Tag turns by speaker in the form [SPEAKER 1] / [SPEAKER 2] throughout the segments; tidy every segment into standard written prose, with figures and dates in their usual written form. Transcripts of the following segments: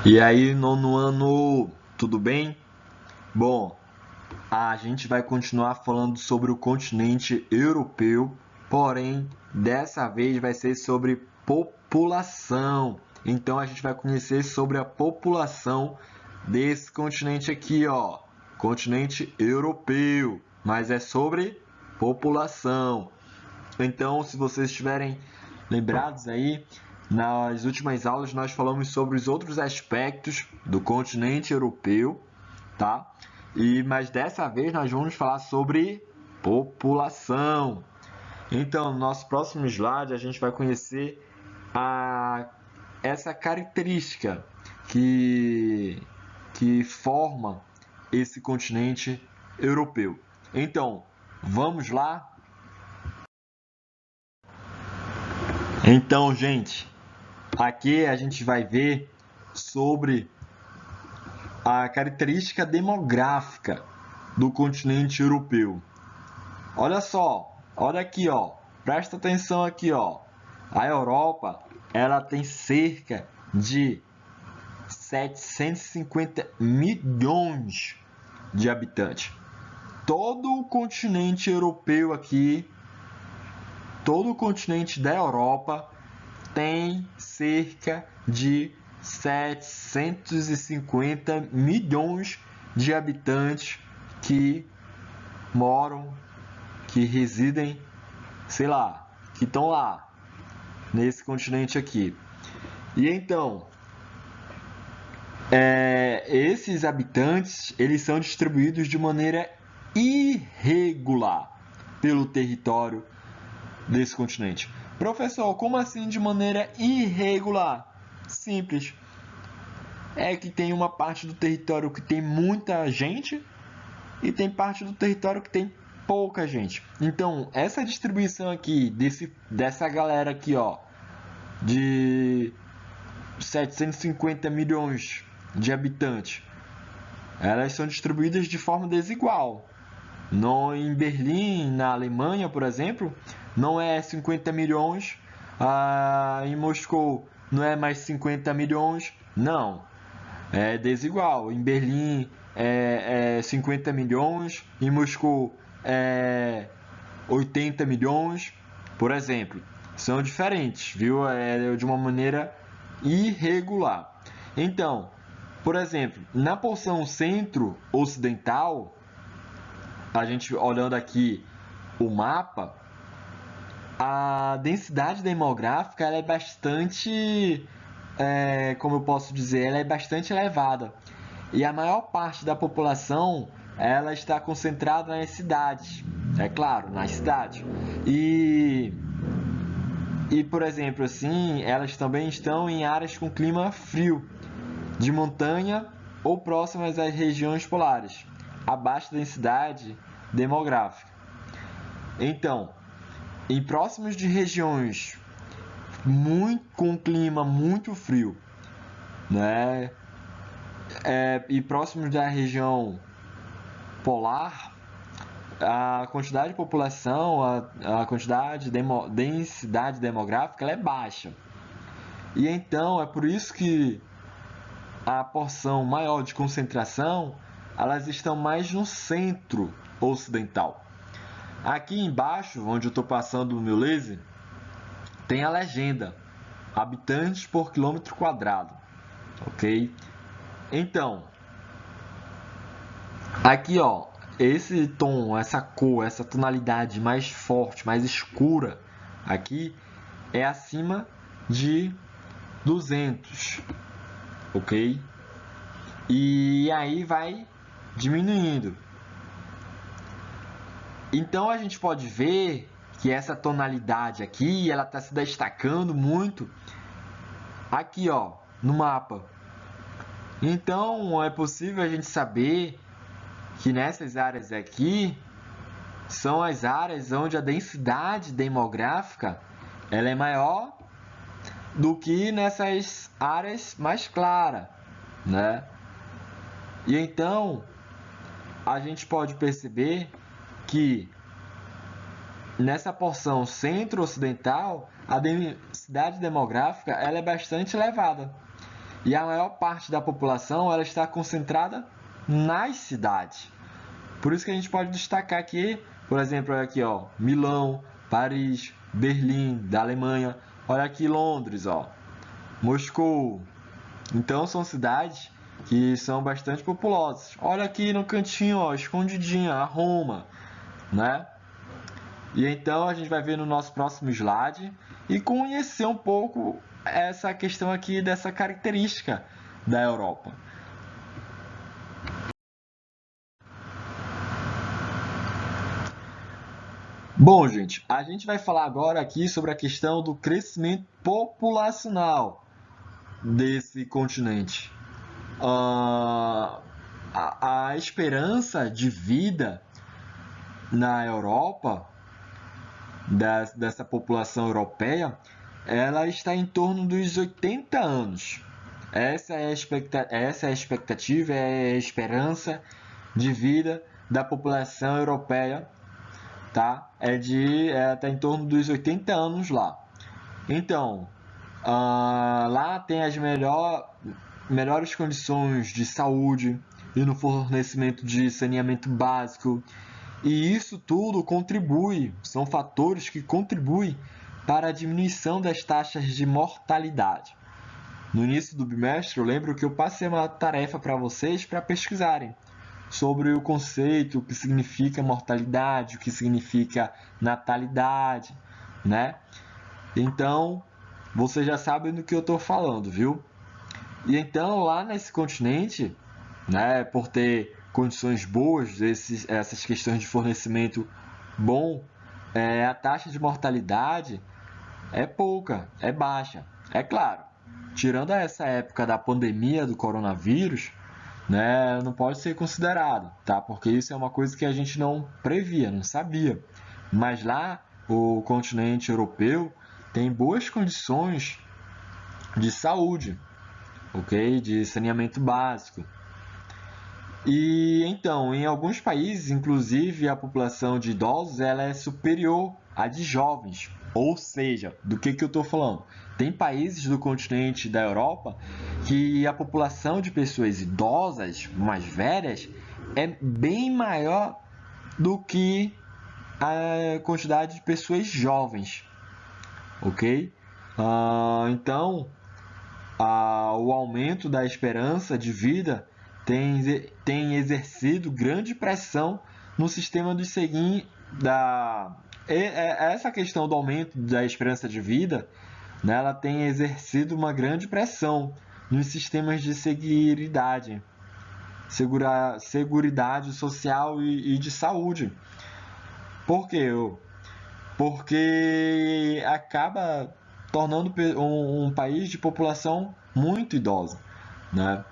[SPEAKER 1] E aí, nono ano, tudo bem? Bom, a gente vai continuar falando sobre o continente europeu, porém, dessa vez vai ser sobre população. Então, a gente vai conhecer sobre a população desse continente aqui, ó, continente europeu, mas é sobre população. Então, se vocês estiverem lembrados aí, nas últimas aulas nós falamos sobre os outros aspectos do continente europeu, tá? Mas dessa vez nós vamos falar sobre população. Então, no nosso próximo slide a gente vai conhecer essa característica que forma esse continente europeu. Então, vamos lá? Então, gente, aqui a gente vai ver sobre a característica demográfica do continente europeu. Olha só, olha aqui, ó, presta atenção aqui, ó. A Europa, ela tem cerca de 750 milhões de habitantes. Todo o continente europeu aqui, todo o continente da Europa tem cerca de 750 milhões de habitantes que moram, que residem, sei lá, que estão lá, nesse continente aqui. E então, esses habitantes, eles são distribuídos de maneira irregular pelo território desse continente. Professor, como assim de maneira irregular? Simples. É que tem uma parte do território que tem muita gente e tem parte do território que tem pouca gente. Então, essa distribuição aqui, dessa galera aqui, ó, de 750 milhões de habitantes, elas são distribuídas de forma desigual. Em Berlim, na Alemanha, por exemplo, não é 50 milhões, em Moscou não é mais 50 milhões, não, é desigual. Em Berlim é 50 milhões, em Moscou é 80 milhões, por exemplo. São diferentes, viu? É de uma maneira irregular. Então, por exemplo, na porção centro-ocidental, a gente olhando aqui o mapa, a densidade demográfica ela é bastante, como eu posso dizer, ela é bastante elevada. E a maior parte da população ela está concentrada nas cidades, é claro, nas cidades. E por exemplo, assim, elas também estão em áreas com clima frio, de montanha ou próximas às regiões polares, a baixa densidade demográfica. Então, em próximos de regiões com clima muito frio, né? E próximos da região polar, a quantidade de população, a quantidade de densidade demográfica ela é baixa. E então é por isso que a porção maior de concentração elas estão mais no centro ocidental. Aqui embaixo, onde eu estou passando o meu laser, tem a legenda, habitantes por quilômetro quadrado, ok? Então, aqui ó, esse tom, essa cor, essa tonalidade mais forte, mais escura, aqui é acima de 200, ok? E aí vai diminuindo. Então a gente pode ver que essa tonalidade aqui, ela está se destacando muito aqui, ó, no mapa. Então é possível a gente saber que nessas áreas aqui são as áreas onde a densidade demográfica ela é maior do que nessas áreas mais claras, né? E então a gente pode perceber que nessa porção centro-ocidental a densidade demográfica ela é bastante elevada. E a maior parte da população ela está concentrada nas cidades. Por isso que a gente pode destacar aqui, por exemplo, aqui, ó, Milão, Paris, Berlim, da Alemanha. Olha aqui Londres, ó, Moscou. Então são cidades que são bastante populosas. Olha aqui no cantinho, ó, escondidinha, a Roma, né? E então a gente vai ver no nosso próximo slide e conhecer um pouco essa questão aqui dessa característica da Europa. Bom, gente, a gente vai falar agora aqui sobre a questão do crescimento populacional desse continente. A esperança de vida na Europa, dessa população europeia, ela está em torno dos 80 anos. Essa é a expectativa, é a esperança de vida da população europeia, tá? Tá em torno dos 80 anos lá. Então, lá tem as melhores condições de saúde e no fornecimento de saneamento básico. E isso tudo são fatores que contribuem para a diminuição das taxas de mortalidade. No início do bimestre, eu lembro que eu passei uma tarefa para vocês para pesquisarem sobre o conceito, o que significa mortalidade, o que significa natalidade, né? Então, vocês já sabem do que eu estou falando, viu? E então, lá nesse continente, né, por ter condições boas, essas questões de fornecimento bom, a taxa de mortalidade é pouca, é baixa. É claro, tirando essa época da pandemia do coronavírus, né, não pode ser considerado, tá? Porque isso é uma coisa que a gente não previa, não sabia. Mas lá, o continente europeu tem boas condições de saúde, ok? De saneamento básico. E então, em alguns países, inclusive, a população de idosos ela é superior à de jovens. Ou seja, do que eu estou falando? Tem países do continente da Europa que a população de pessoas idosas, mais velhas, é bem maior do que a quantidade de pessoas jovens, ok? Então, o aumento da esperança de vida tem exercido grande pressão no sistema de seguir essa questão do aumento da esperança de vida, né, ela tem exercido uma grande pressão nos sistemas de seguridade social e de saúde. Por quê? Porque acaba tornando um país de população muito idosa, né?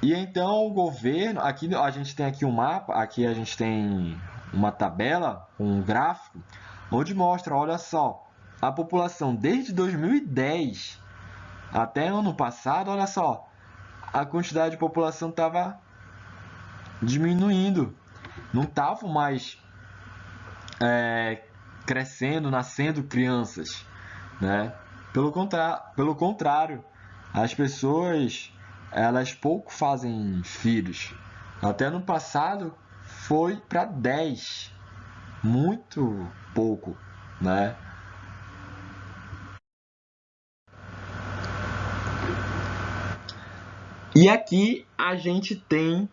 [SPEAKER 1] E então o governo, aqui a gente tem aqui um mapa, aqui a gente tem uma tabela, um gráfico, onde mostra, olha só, a população desde 2010 até ano passado, olha só, a quantidade de população estava diminuindo, não estavam mais crescendo, nascendo crianças, né? Pelo contrário, as pessoas elas pouco fazem filhos. Até no passado foi para 10, muito pouco, né? E aqui a gente tem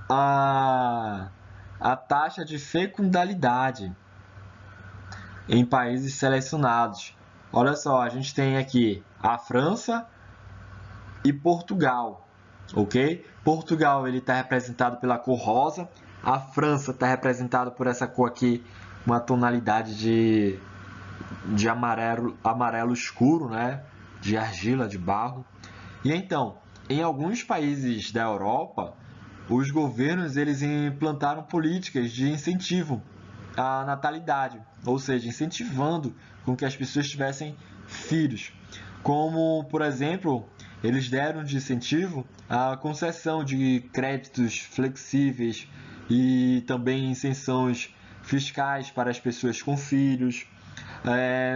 [SPEAKER 1] a taxa de fecundalidade em países selecionados. Olha só, a gente tem aqui a França e Portugal, ok? Portugal ele está representado pela cor rosa, a França está representada por essa cor aqui, uma tonalidade de amarelo escuro, né? De argila, de barro. E então, em alguns países da Europa, os governos eles implantaram políticas de incentivo à natalidade, ou seja, incentivando com que as pessoas tivessem filhos. Como, por exemplo, eles deram de incentivo a concessão de créditos flexíveis e também isenções fiscais para as pessoas com filhos.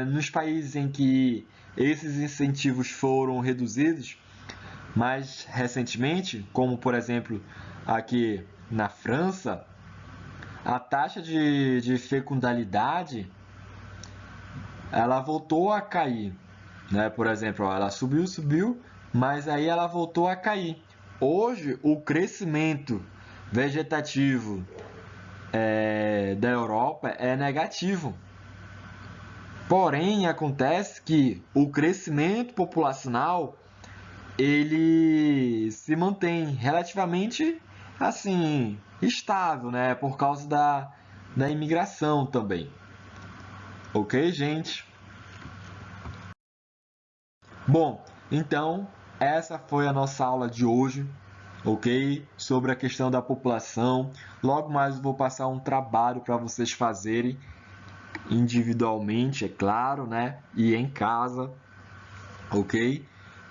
[SPEAKER 1] Nos países em que esses incentivos foram reduzidos, mas recentemente, como por exemplo aqui na França, a taxa de fecundalidade ela voltou a cair, né? Por exemplo, ela subiu, mas aí ela voltou a cair. Hoje, o crescimento vegetativo da Europa é negativo. Porém, acontece que o crescimento populacional ele se mantém relativamente assim estável, né? Por causa da imigração também. Ok, gente? Bom, então essa foi a nossa aula de hoje, ok? Sobre a questão da população. Logo mais eu vou passar um trabalho para vocês fazerem individualmente, é claro, né? E em casa, ok?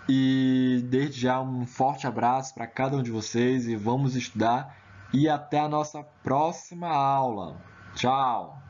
[SPEAKER 1] E desde já um forte abraço para cada um de vocês e vamos estudar e até a nossa próxima aula. Tchau!